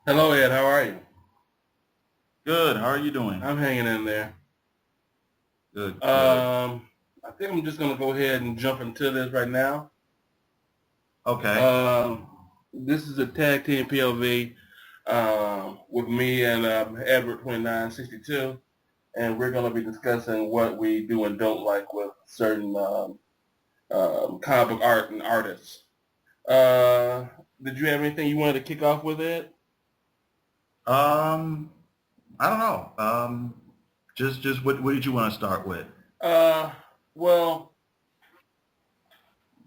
Hello, Ed. How are you? Good. How are you doing? I'm hanging in there. Good, good. Um, I think I'm just gonna go ahead and jump into this right now. Okay. Um, this is a Tag Team P.O.V with me and Edward 2962, and we're gonna be discussing what we do and don't like with certain comic book art and artists. Uh, did you have anything you wanted to kick off with, Ed? Um, I don't know. Just what did you want to start with? Uh, well,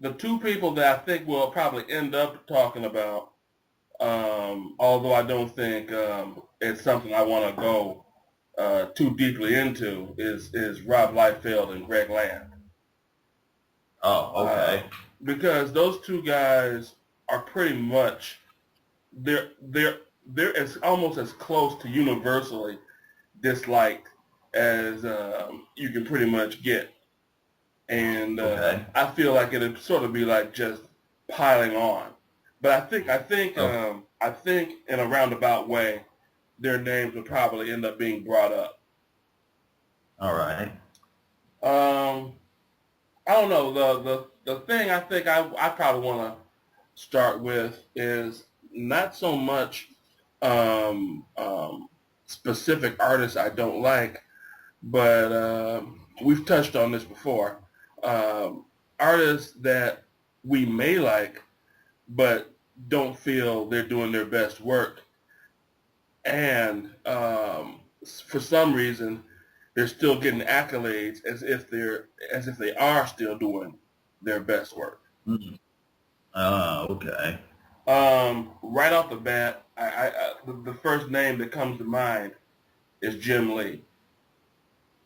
the two people that I think we'll probably end up talking about. Although I don't think it's something I want to go too deeply into is Rob Liefeld and Greg Land, Oh, uh, okay. because those two guys are pretty much they're they're as almost as close to universally disliked as you can pretty much get, and Okay. I feel like it'd sort of be like just piling on. But Okay. I think in a roundabout way, their names would probably end up being brought up. All right. Um, I don't know. The thing I think I probably want to start with is not so much specific artists I don't like, but we've touched on this before. Artists that we may like, but don't feel they're doing their best work, and for some reason they're still getting accolades as if they are still doing their best work. Mm. Okay. Right off the bat, the first name that comes to mind is Jim Lee,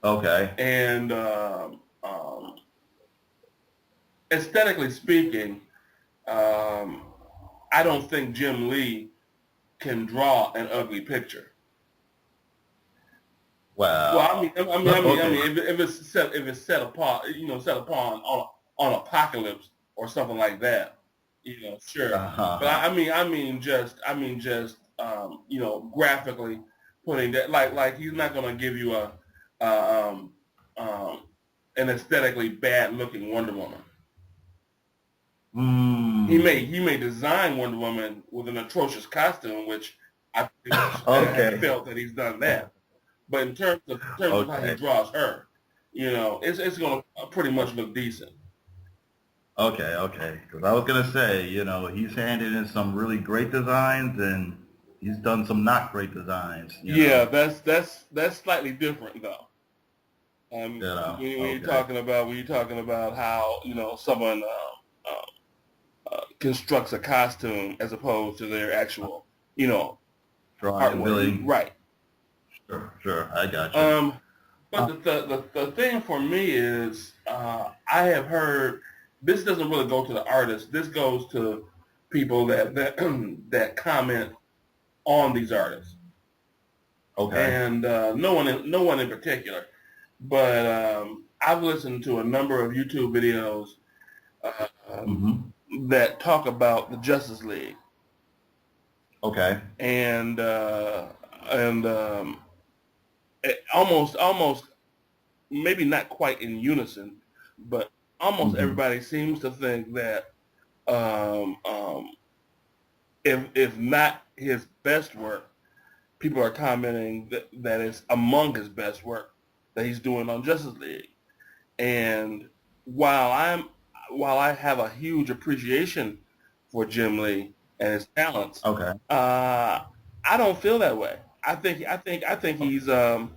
Okay. and aesthetically speaking, um, I don't think Jim Lee can draw an ugly picture. Well, Well. I Okay. mean, if it's set apart, set upon on apocalypse or something like that, sure. But Uh-huh. just graphically putting that like he's not gonna give you a an aesthetically bad looking Wonder Woman. Mm. He may design Wonder Woman with an atrocious costume, which I pretty much have Okay. felt that he's done that. But in terms of how he Okay. draws her, it's going to pretty much look decent. Okay. Okay. Because I was gonna say, he's handed in some really great designs, and he's done some not great designs. Yeah, that's slightly different though. Okay. When you're talking about how someone constructs a costume as opposed to their actual you know Drawing artwork, ability. right? Sure. Sure. I got you. Um, but Uh, the thing for me is I have heard this doesn't really go to the artist. This goes to people that that comment on these artists, okay. and no one in particular. But I've listened to a number of YouTube videos um, Mm-hmm. that talk about the Justice League, Okay. and almost maybe not quite in unison, but almost Mm-hmm. everybody seems to think that um, um, if not his best work, people are commenting that it's among his best work that he's doing on Justice League. And while I'm while I have a huge appreciation for Jim Lee and his talents, Okay. uh, I don't feel that way. I think he's as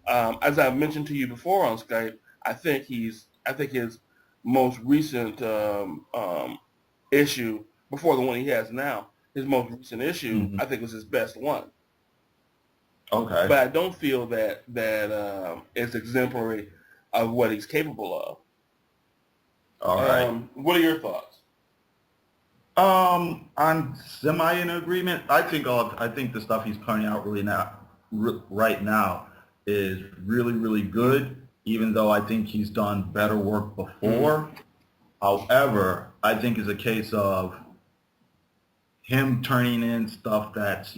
I've mentioned to you before on Skype. I think his most recent issue before the one he has now, his most recent issue, Mm-hmm. I think was his best one. Okay. But I don't feel that it's exemplary of what he's capable of. All right. What are your thoughts? I'm semi in agreement. I think the stuff he's putting out right now is really, really good, even though I think he's done better work Mm-hmm. before. However, I think it's a case of him turning in stuff that's,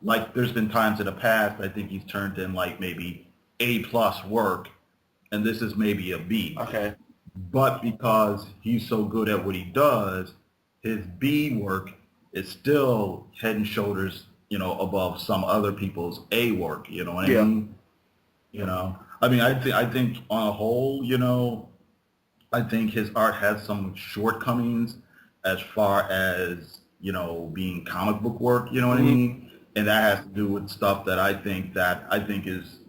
like there's been times in the past I think he's turned in like maybe A+ work, and this is maybe a B. Okay. But because he's so good at what he does, his B work is still head and shoulders, above some other people's A work. You know what I Yeah. mean? I think on a whole, I think his art has some shortcomings as far as, being comic book work, you know what I Mm-hmm. mean? And that has to do with stuff that I think is,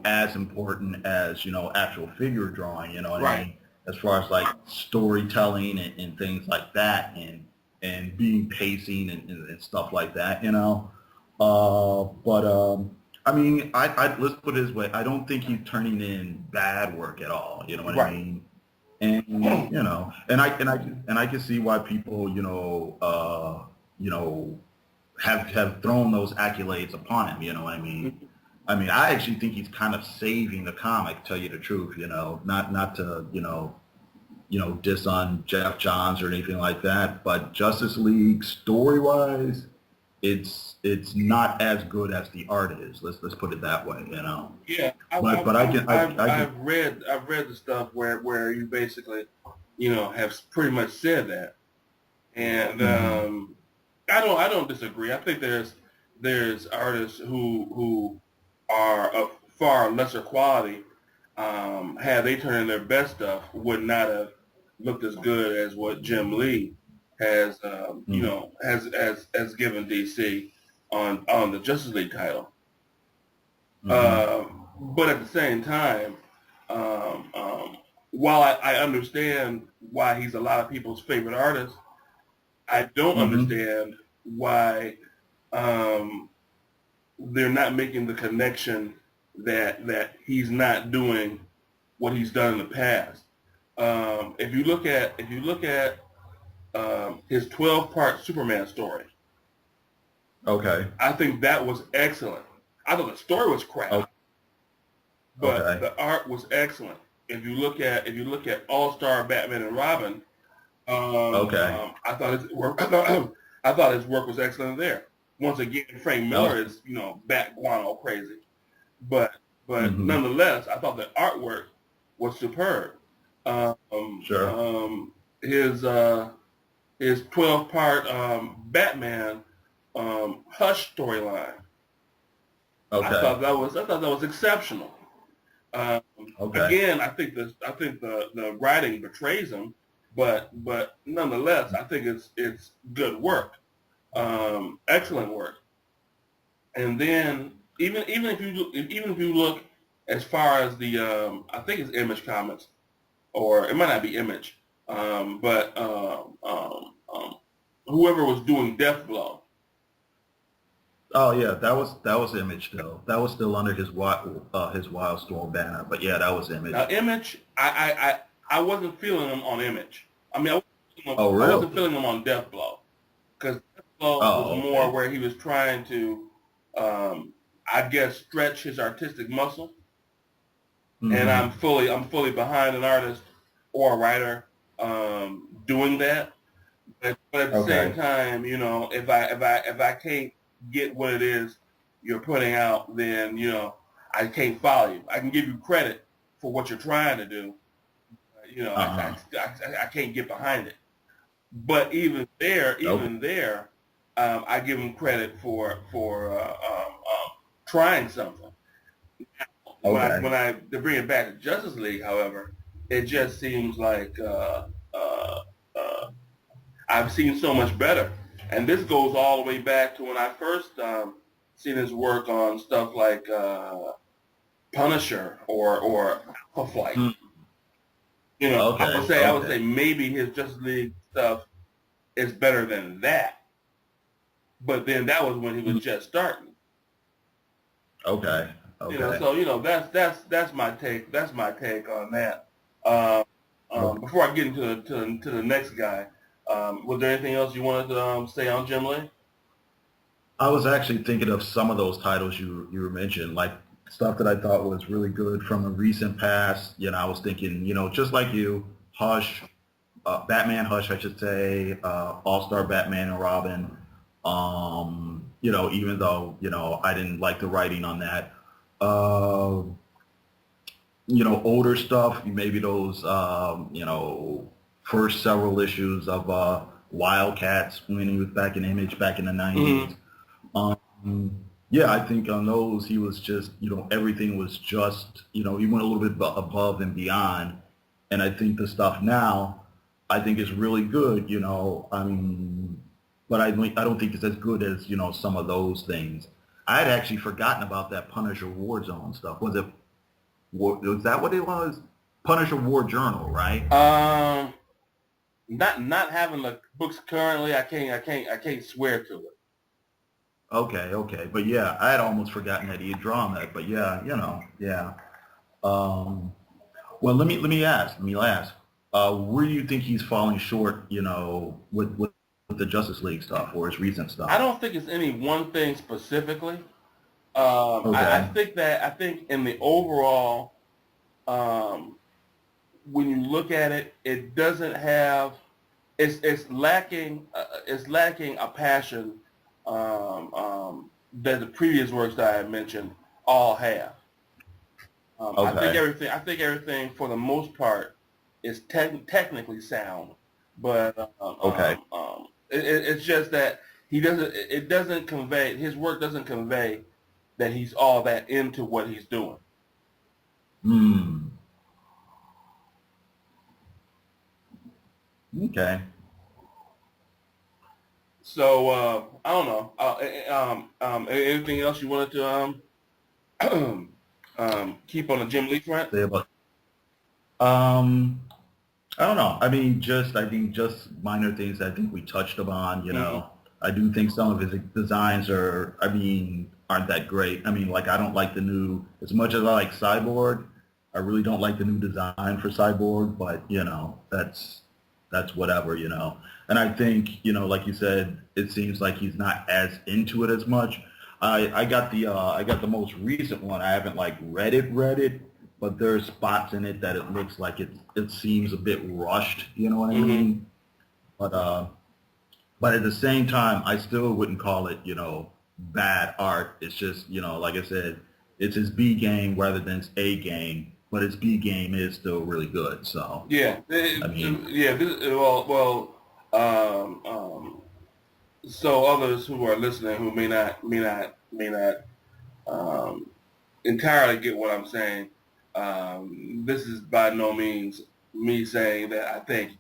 as important as, actual figure drawing, you know what I Right. mean? As far as like storytelling and things like that and being pacing and stuff like that, but let's put it this way. I don't think he's turning in bad work at all. You know what I Right. mean? And I can see why people have thrown those accolades upon him. You know what I mean? I actually think he's kind of saving the comic. Tell you the truth, not to diss on Jeff Johns or anything like that, but Justice League story wise, it's not as good as the art is. Let's put it that way. Yeah. But I can. I've read the stuff where you basically, have pretty much said that, and Mhm. I don't disagree. I think there's artists who are of far lesser quality. Had they turned in their best stuff, would not have looked as good as what Jim Lee has, Mhm. has given DC on the Justice League title. Mhm. But at the same time, um, um, while I understand why he's a lot of people's favorite artist, I don't Mhm. understand why um, they're not making the connection that he's not doing what he's done in the past. If you look at his 12-part Superman story, Okay. I think that was excellent. I thought the story was crap, Oh, but okay. the art was excellent. If you look at All Star Batman and Robin, Okay. I thought his work I thought his work was excellent there. Once again, Frank That was. Miller is bat guano crazy, but Mhm. nonetheless, I thought the artwork was superb. Um, Sure. um, his 12-part Batman Hush storyline, Okay. I thought that was exceptional. Um, Okay. Again, I think the writing betrays him, but nonetheless, I think it's good work, excellent work. And then even if you look as far as the I think it's Image Comics, or it might not be Image, but whoever was doing Death Blow. Oh yeah, that was Image though. That was still under his Wildstorm banner. But yeah, that was Now Image. Image, I wasn't feeling them on Image. I mean, Oh I really? wasn't feeling them on Death Blow, because Death Blow was Oh more okay. where he was trying to, I guess, stretch his artistic muscle. And Mhm. I'm fully behind an artist or a writer doing that. But at the same Okay. time, if I can't get what it is you're putting out, then I can't follow you. I can give you credit for what you're trying to do. Uh huh. I can't get behind it. But Okay. I give him credit for trying something. Okay. To bring it back to Justice League, however, it just seems like uh, uh, I've seen so much better. And this goes all the way back to when I first seen his work on stuff like Punisher or Alpha Flight. Mm. Okay. I would say Okay. maybe his Justice League stuff is better than that. But then that was when he was Mm. just starting. Okay. Okay. So that's my take. That's my take on that. Uh, Okay. Before I get into the next guy, was there anything else you wanted to say on Jim Lee? I was actually thinking of some of those titles you were mentioning, like stuff that I thought was really good from a recent past. I was thinking, just like you, Hush, Batman Hush, I should say, All Star Batman and Robin. Even though, I didn't like the writing on that. Uh, Older stuff, maybe those, first several issues of Wildcats when he was back in Image back in the 90s. Yeah, I think on those he was just, everything was just, he went a little bit above and beyond. And I think the stuff now, I think is really good, but I don't think it's as good as, some of those things. I had actually forgotten about that Punisher Warzone stuff. Was that what it was? Punisher War Journal, right? Um, not having the books currently, I can't swear to it. Okay. But yeah, I had almost forgotten that he had drawn that. But yeah, yeah. Um, well, let me ask. Where do you think he's falling short, with the Justice League stuff or his recent stuff? I don't think it's any one thing specifically. I Okay. think in the overall, um, when you look at it, it doesn't have it's lacking a passion that the previous works that I had mentioned all have. Okay. I think everything for the most part is technically sound, but Okay. it's just that he doesn't. It doesn't convey his work doesn't convey that he's all that into what he's doing. Hmm. Okay. So I don't know. Anything else you wanted to keep on the Jim Lee front? Say about um I don't know. I think just minor things I think we touched upon, Hmm. I do think some of his designs aren't that great. Like I don't like the new, as much as I like Cyborg, I really don't like the new design for Cyborg, but, that's whatever, And I think, like you said, it seems like he's not as into it as much. I got the most recent one. I haven't like read it, but there's spots in it that it looks like it seems a bit rushed, you know what I Hmm. mean? But but at the same time, I still wouldn't call it, bad art. It's just, like I said, it's his B game rather than his A game, but his B game is still really good. So, Yeah. I mean, Yeah. Well. So others who are listening who may not um, entirely get what I'm saying. This is by no means me saying that I think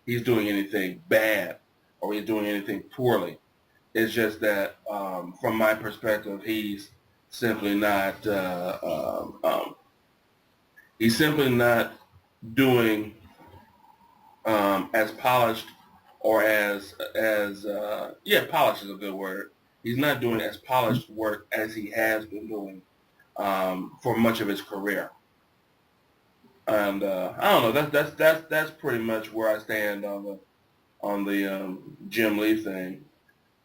he's doing anything bad or he's doing anything poorly. It's just that from my perspective, simply not he's simply not doing as polished or as polished is a good word. He's not doing as polished work as he has been doing for much of his career. And I don't know. That's pretty much where I stand on the Jim Lee thing.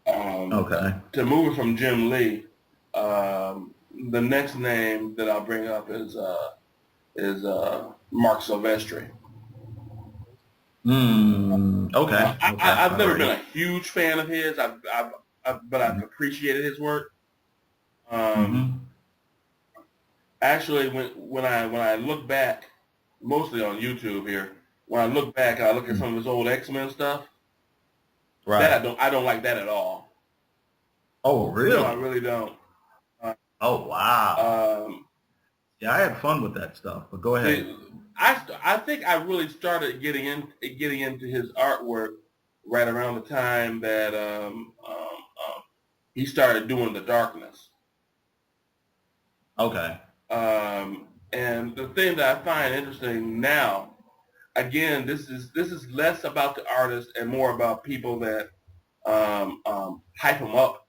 Um, okay. to move it from Jim Lee, the next name that I'll bring up is Mark Silvestri. Okay. Okay. I've All never been right. a huge fan of his. But I've appreciated his work. Um, Mm-hmm. actually, when I look back, mostly on YouTube here, when I look back, I look at some of his old X-Men stuff. That Right. I don't like that at all. Oh, No, I really? really don't. Uh, Oh, wow. um, Yeah, I had fun with that stuff, but go ahead. the I think I really started getting into his artwork right around the time that he started doing the darkness. Okay. And the thing that I find interesting now, again, this is less about the artist and more about people that hype him up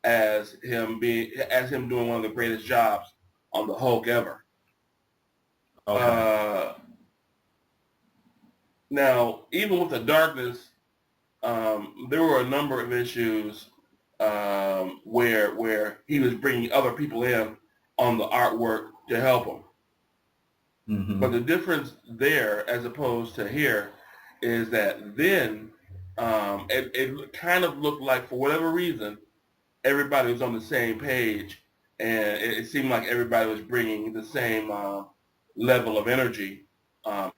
as him doing one of the greatest jobs on the Hulk ever. Okay. Uh, now, even with the darkness, there were a number of issues where he was bringing other people in on the artwork to help him. But Mm-hmm. the difference there, as opposed to here, is that then It kind of looked like, for whatever reason, everybody was on the same page, and it seemed like everybody was bringing the same level of energy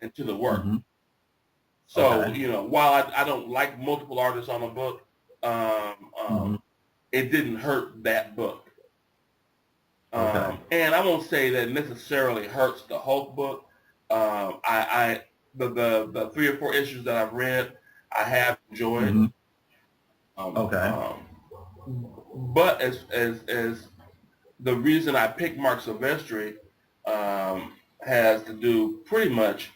into the work. Mm-hmm. So, Okay. while I don't like multiple artists on a book, Mm-hmm. it didn't hurt that book. Okay. And I won't say that necessarily hurts the Hulk book. The 3 or 4 issues that I've read, I have enjoyed. Mm-hmm. Um, Okay. um, but as the reason I picked Mark Silvestri has to do pretty much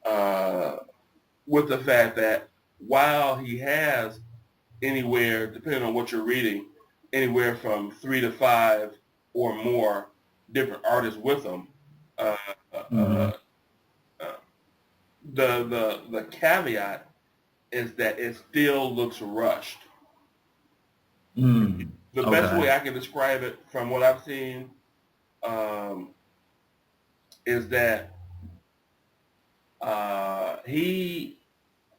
uh, with the fact that while he has anywhere, depending on what you're reading, anywhere from 3 to 5 or more different artists with him, uh, Mm-hmm. uh, uh, the caveat is that it still looks rushed. Mm. The best Okay. way I can describe it from what I've seen um, is that he,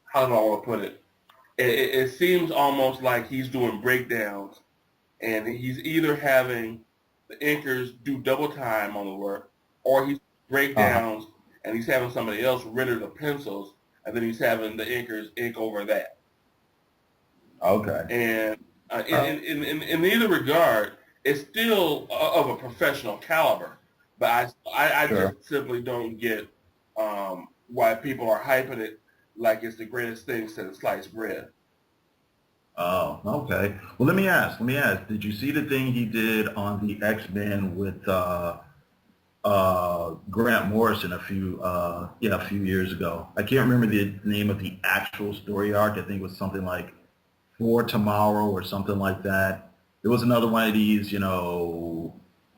how do I want to put it? It seems almost like he's doing breakdowns, and he's either having the inkers do double time on the work, or he's Uh-huh. breakdowns and he's having somebody else render the pencils, and then he's having the inkers ink over that. Okay. And Uh, in either regard, it's still of a professional caliber. But I sure. just simply don't get why people are hyping it like it's the greatest thing since sliced bread. Oh, okay. Well, let me ask. Let me ask. Did you see the thing he did on the X-Men with Grant Morrison a few years ago? I can't remember the name of the actual story arc. I think it was something like For Tomorrow or something like that. It was another one of these,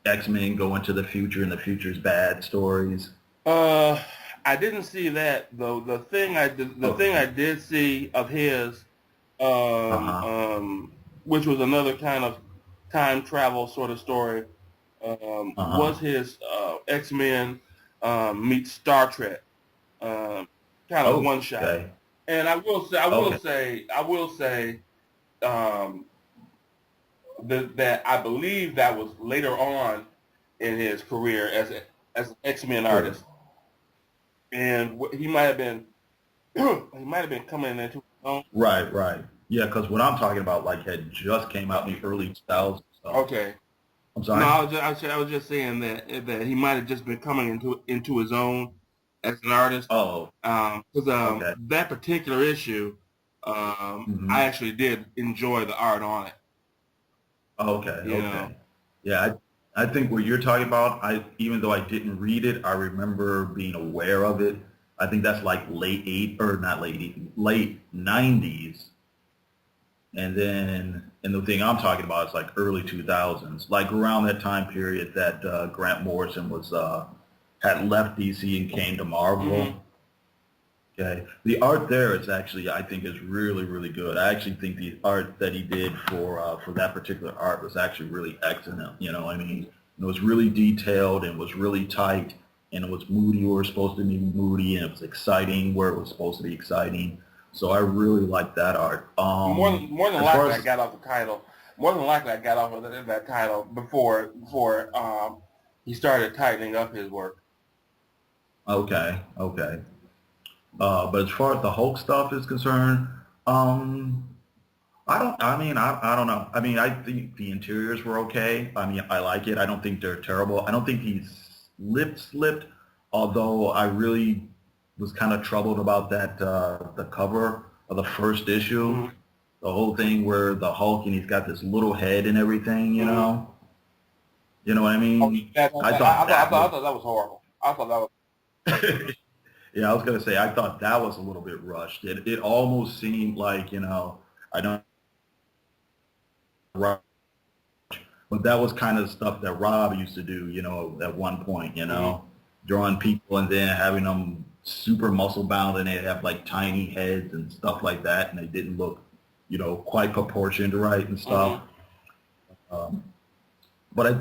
X-Men go into the future and the future's bad stories. Uh, I didn't see that though. The thing Okay. I did see of his, Uh-huh. which was another kind of time travel sort of story, was Uh-huh. his X Men meets Star Trek kind of Oh, one shot. okay. And Okay. I will say um, that I believe that was later on in his career as an X Men Sure. artist, and he might have been he might have been coming into his own. Right, right. Yeah, because what I'm talking about, like, had just came out in the early 2000s. So, Okay. I'm No, sorry? I was just saying that he might have just been coming into his own as an artist. Oh, Because okay. that particular issue, I Hmm. actually did enjoy the art on it. Okay, You know. okay. Yeah, I think what you're talking about, even though I didn't read it, I remember being aware of it. I think that's like late 90s. And the thing I'm talking about is like early 2000s, like around that time period that Grant Morrison had left DC and came to Hmm. Marvel. Okay, the art there is actually, I think, is really, really good. I actually think the art that he did for that particular art was actually really excellent. I mean, it was really detailed and was really tight, and it was moody where it was supposed to be moody, and it was exciting where it was supposed to be exciting. So I really like that art. More than As far likely, I as got off the title. More than likely, I got off of that title before he started tightening up his work. okay, okay. But as far as the Hulk stuff is concerned, um, I don't know. I mean, I think the interiors were okay. I mean, I like it. I don't think they're terrible. I don't think he's slipped, although I really was kind of troubled about the cover of the first issue. Hmm. The whole thing where the Hulk and he's got this little head and everything, you Hmm. know? You know what I Oh, mean? I thought I that was thought that was horrible. I thought that was. yeah, I was gonna say I thought that was a little bit rushed. It almost seemed like, I don't but that was kind of stuff that Rob used to do, at one point, Hmm. drawing people and then having them super muscle bound and they'd have like tiny heads and stuff like that, and they didn't look, quite proportioned right and stuff. Hmm. Um, but I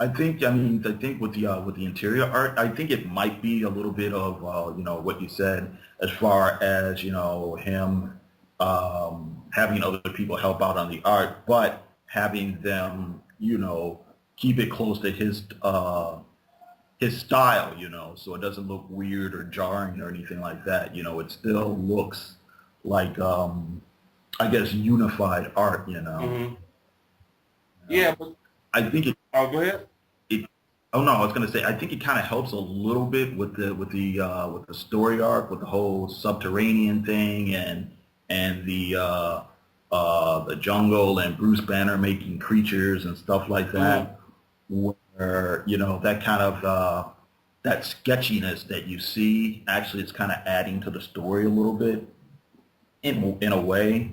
think with the interior art, I think it might be a little bit of, what you said as far as, him having other people help out on the art, but having them, keep it close to his style, so it doesn't look weird or jarring or anything like that. It still looks like, I guess, unified art. Mm-hmm. Yeah, but I think it. oh, go ahead. It. Oh no, I was gonna say I think it kind of helps a little bit with the story arc, with the whole subterranean thing and the jungle and Bruce Banner making creatures and stuff like Mm-hmm. that. Where that kind of that sketchiness that you see actually is kind of adding to the story a little bit in a way.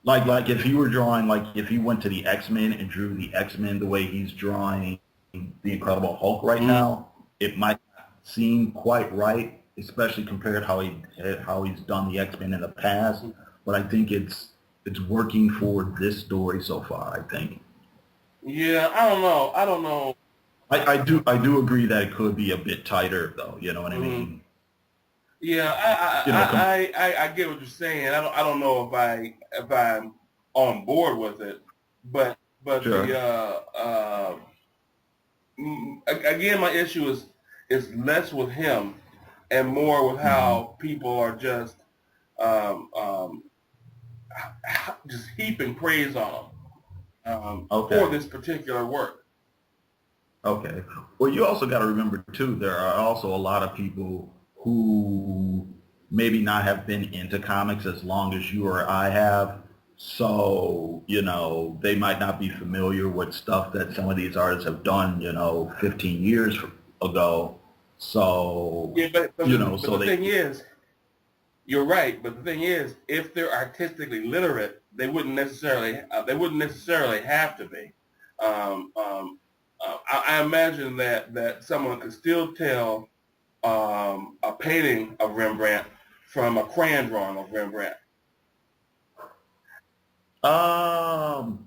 Like if you were drawing, like if you went to the X-Men and drew the X-Men the way he's drawing the Incredible Hulk right Mm-hmm. now, it might not seem quite right, especially compared how he's done the X-Men in the past. But I think it's working for this story so far. I think. Yeah, I don't know. I don't know. I do agree that it could be a bit tighter though. You know what I Mm-hmm. mean? Yeah, You know, I get what you're saying. I don't know if I'm on board with it, but sure. again, my issue is less with him and more with Hmm. how people are um, um, just heaping praise on him for Okay. this particular work. Okay. Well, you also got to remember too, there are also a lot of people who maybe not have been into comics as long as you or I have. So, they might not be familiar with stuff that some of these artists have done, 15 years ago. So, Yeah, but so the they, thing is, you're right. But the thing is, if they're artistically literate, they wouldn't necessarily have to be. I imagine that someone could still tell a painting of Rembrandt from a crayon drawing of Rembrandt. um,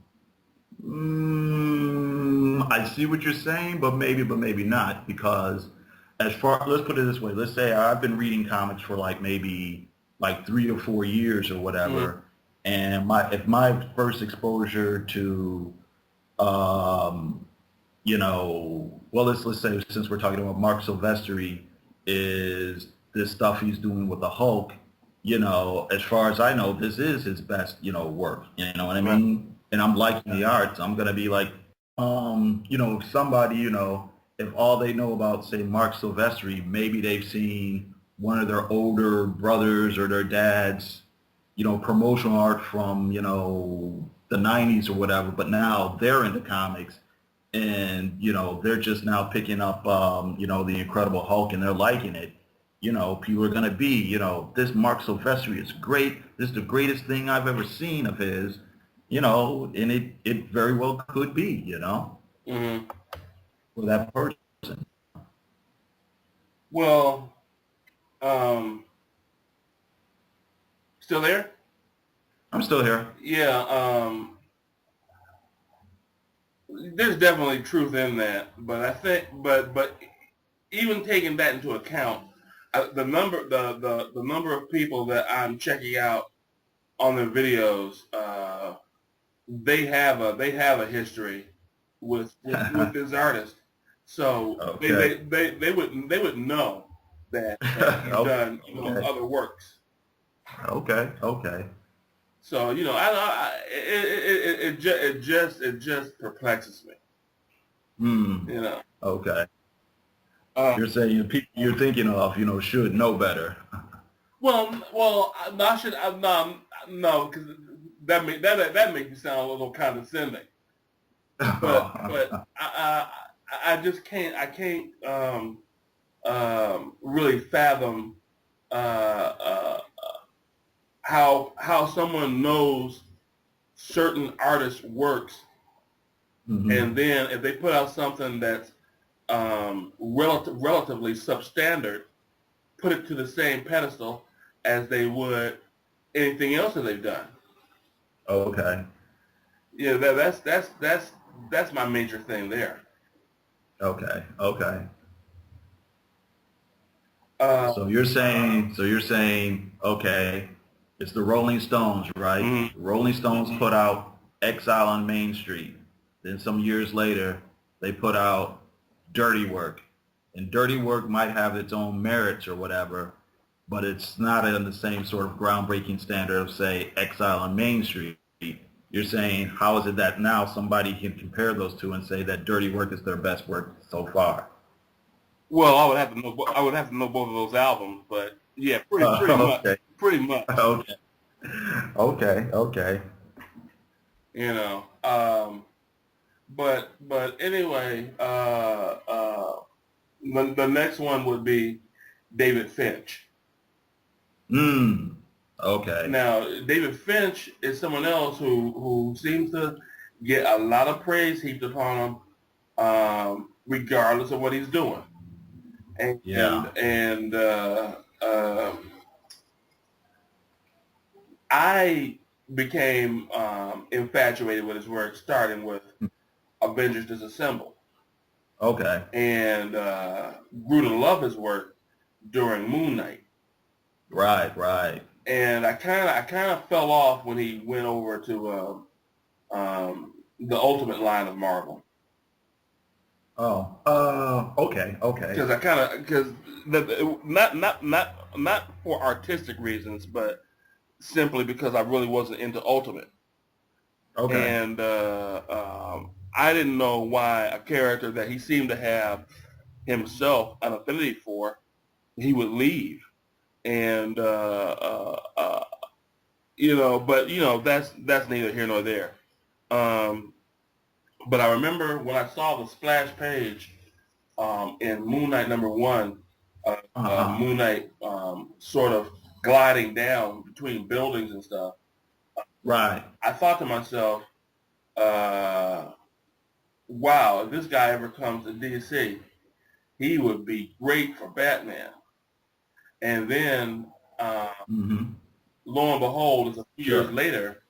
I see what you're saying, but maybe not, because let's put it this way. Let's say I've been reading comics for like maybe like 3 or 4 years or Mm, whatever, and if my first exposure to, um, well, let's say since we're talking about Mark Silvestri, is this stuff he's doing with the Hulk, as far as I know, this is his best, work. You know what I right. mean? And I'm liking the art, so I'm gonna be like, if somebody, if all they know about, say, Mark Silvestri, maybe they've seen one of their older brothers or their dads, promotional art from, the 90s or whatever, but now they're into comics and they're just now picking up the Incredible Hulk and they're liking it. People are going to be, this Mark Silvestri is great. This is the greatest thing I've ever seen of his. And it very well could be, Hmm. for that person. Well, um, still there? I'm still here. Yeah. There's definitely truth in that, but I think, but even taking that into account, the number of people that I'm checking out on their videos, they have a history with this artist, so Okay. they would know that he's Okay. done other works. Okay. Okay. So it just perplexes me. Hmm. You know. Okay. Uh, You're saying people you're thinking of, should know better. no, I should no, because that makes me sound a little condescending. But I just can't really fathom uh, uh, how someone knows certain artists' works, Hmm. and then if they put out something that's relatively substandard, put it to the same pedestal as they would anything else that they've done. Okay. Yeah, that's my major thing there. Okay. Okay. Uh, So you're saying, okay, It's the Rolling Stones, right? Mm-hmm. Rolling Stones put out Exile on Main Street. Then some years later, they put out Dirty Work. And Dirty Work might have its own merits or whatever, but it's not in the same sort of groundbreaking standard of, say, Exile on Main Street. You're saying, how is it that now somebody can compare those two and say that Dirty Work is their best work so far? Well, I would have to know. I would have to know both of those albums, but yeah, pretty much, Okay. pretty much. Okay. Okay. You know. But anyway, the next one would be David Finch. Okay. Now, David Finch is someone else who seems to get a lot of praise heaped upon him, regardless of what he's doing. And Yeah. I became infatuated with his work, starting with Avengers Disassembled. Okay. And grew to love his work during Moon Knight. Right. And I kind of fell off when he went over to the Ultimate line of Marvel. Okay. Because not for artistic reasons, but simply because I really wasn't into Ultimate. Okay. And I didn't know why a character that he seemed to have himself an affinity for, he would leave. And that's neither here nor there. But I remember when I saw the splash page in Moon Knight #1, Moon Knight sort of gliding down between buildings and stuff. Right. I thought to myself, wow, if this guy ever comes to DC, he would be great for Batman. And then, lo and behold, it's a few years later,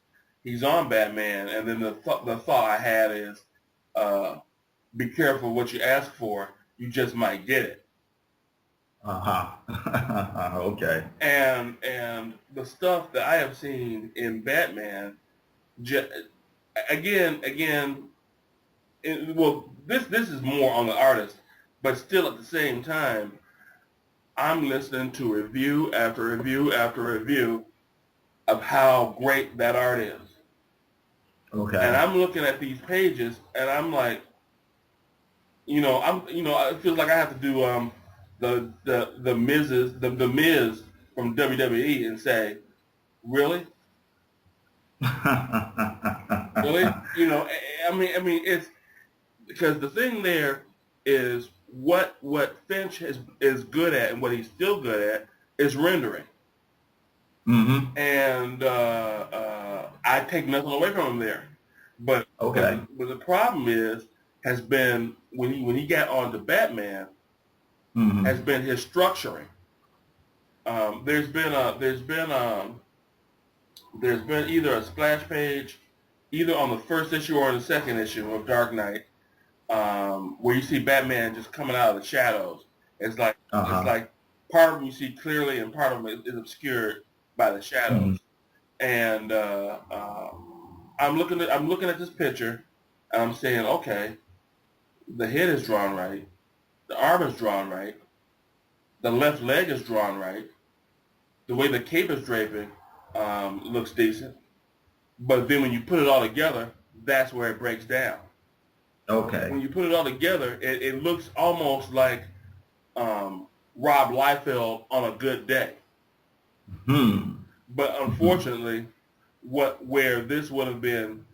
he's on Batman. And then the thought I had is, be careful what you ask for. You just might get it. Okay. And the stuff that I have seen in Batman, again, this is more on the artist, but still at the same time, I'm listening to review after review after review of how great that art is. Okay. And I'm looking at these pages, and I'm like, it feels like I have to do the Miz from WWE and say, really? Really? I mean, it's because the thing there is what Finch is good at, and what he's still good at is rendering. Mm-hmm. And I take nothing away from him there, but okay. But the problem has been when he got onto Batman, has been his structuring. There's been either a splash page, either on the first issue or the second issue of Dark Knight, where you see Batman just coming out of the shadows. It's like part of him you see clearly, and part of it is obscured by the shadows. And I'm looking at this picture, and I'm saying, okay, the head is drawn right, the arm is drawn right, the left leg is drawn right, the way the cape is draping looks decent. But then when you put it all together, that's where it breaks down. Okay. When you put it all together, it looks almost like Rob Liefeld on a good day. But unfortunately, where this would have been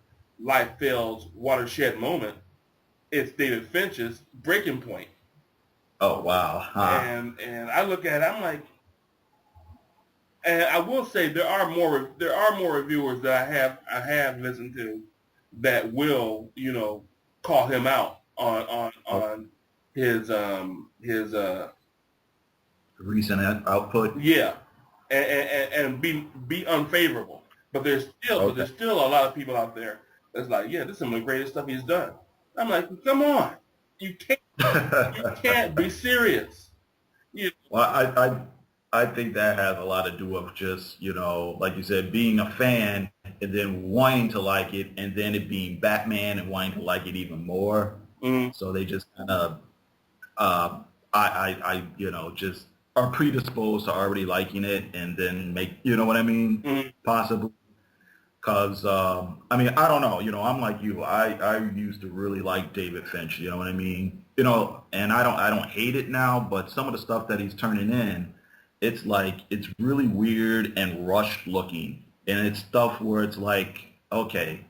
Liefeld's watershed moment, it's David Finch's breaking point. Oh wow! And I look at it, I'm like, and I will say there are more reviewers that I have listened to that will call him out on his recent output. Yeah, and be unfavorable. But there's still a lot of people out there that's like, yeah, this is some of the greatest stuff he's done. I'm like, come on, you can't be serious. Well, I think that has a lot to do with just, like you said, being a fan and then wanting to like it, and then it being Batman and wanting to like it even more. Mm, So they just kind of, uh, just are predisposed to already liking it, and then make, you know what I mean, mm, possibly. Because, I mean, I don't know. I'm like you. I used to really like David Finch. You know what I mean? And I don't hate it now, but some of the stuff that he's turning in, it's like it's really weird and rushed looking, and it's stuff where it's like, okay,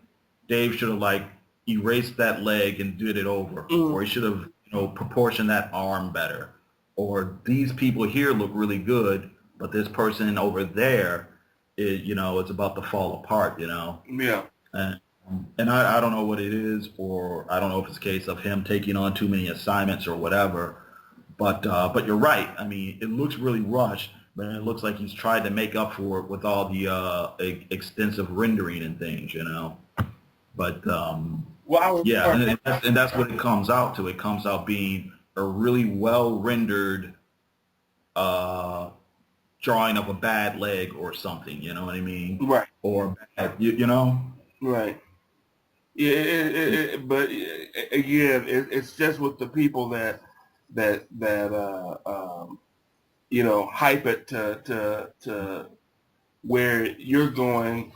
Dave should have like erased that leg and did it over, mm. or he should have proportioned that arm better, or these people here look really good, but this person over there it's about to fall apart. Yeah. And, and I don't know what it is, or I don't know if it's a case of him taking on too many assignments or whatever. But you're right. I mean, it looks really rushed, but it looks like he's tried to make up for it with all the extensive rendering and things. But Well, I was yeah, and that's what it comes out to. It comes out being a really well rendered uh, drawing of a bad leg or something, you know what I mean? right, Or bad, you know? right. Yeah, but again, it's just with the people that hype it to where you're going.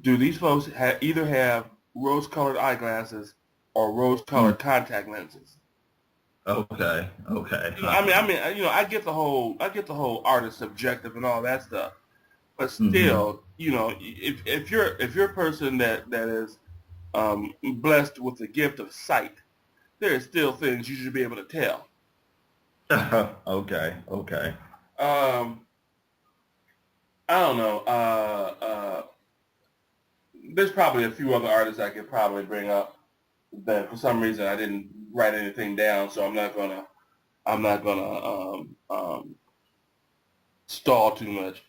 Do these folks either have rose-colored eyeglasses or Hmm. rose-colored contact lenses? Okay, okay. I get the whole artist subjective and all that stuff, but Mm-hmm. still, if you're a person that is blessed with the gift of sight, there are still things you should be able to tell. Okay, okay. Um, I don't know. There's probably a few other artists I could probably bring up that for some reason I didn't write anything down, so I'm not gonna stall too much.